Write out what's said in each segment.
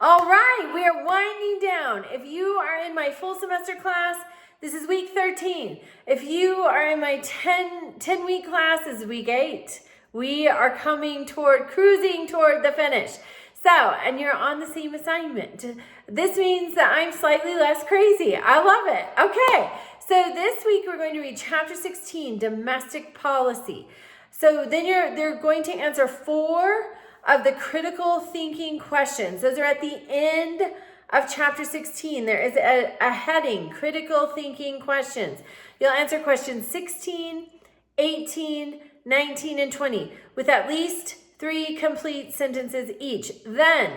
All right, we are winding down. If you are in my full semester class, this is week 13. If you are in my 10-week class, this is week 8. We are cruising toward the finish. So, and you're on the same assignment. This means that I'm slightly less crazy. I love it. Okay, so this week we're going to read chapter 16, domestic policy. So then they're going to answer 4 of the critical thinking questions. Those are at the end of chapter 16. There is a heading, critical thinking questions. You'll answer questions 16, 18, 19, and 20 with at least 3 complete sentences each. Then,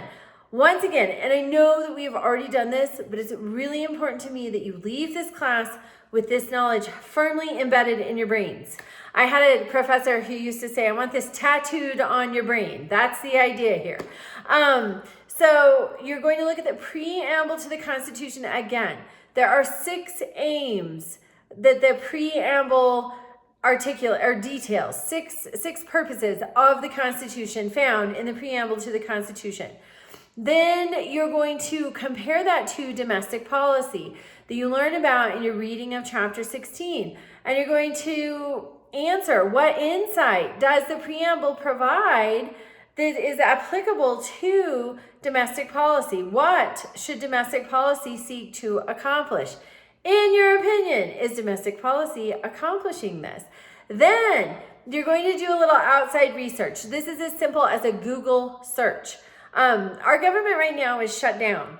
once again, and I know that we have already done this, but it's really important to me that you leave this class with this knowledge firmly embedded in your brains. I had a professor who used to say, I want this tattooed on your brain. That's the idea here. So you're going to look at the preamble to the Constitution again. There are 6 aims that the preamble details, six purposes of the Constitution found in the preamble to the Constitution. Then you're going to compare that to domestic policy that you learn about in your reading of chapter 16. And you're going to answer, what insight does the preamble provide that is applicable to domestic policy? What should domestic policy seek to accomplish? In your opinion, is domestic policy accomplishing this? Then you're going to do a little outside research. This is as simple as a Google search. Our government right now is shut down.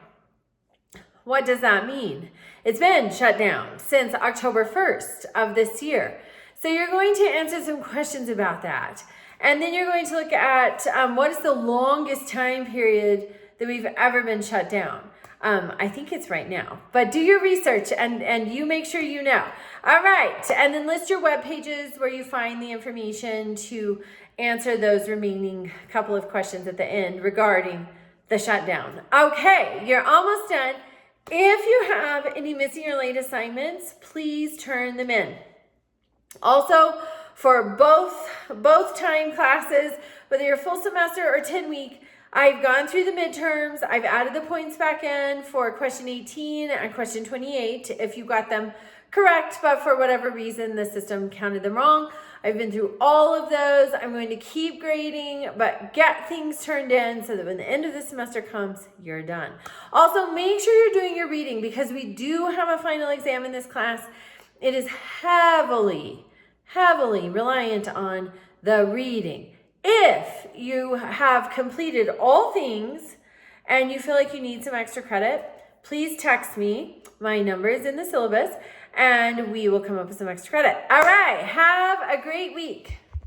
What does that mean? It's been shut down since October 1st of this year. So you're going to answer some questions about that. And then you're going to look at what is the longest time period that we've ever been shut down. I think it's right now. But do your research and you make sure you know. All right. And then list your web pages where you find the information to answer those remaining couple of questions at the end regarding the shutdown. Okay, you're almost done. If you have any missing or late assignments, please turn them in. Also, for both time classes, whether you're full semester or 10-week, I've gone through the midterms. I've added the points back in for question 18 and question 28 if you got them correct, but for whatever reason, the system counted them wrong. I've been through all of those. I'm going to keep grading, but get things turned in so that when the end of the semester comes, you're done. Also, make sure you're doing your reading because we do have a final exam in this class. It is heavily reliant on the reading. If you have completed all things and you feel like you need some extra credit, please text me. My number is in the syllabus and we will come up with some extra credit. All right, have a great week.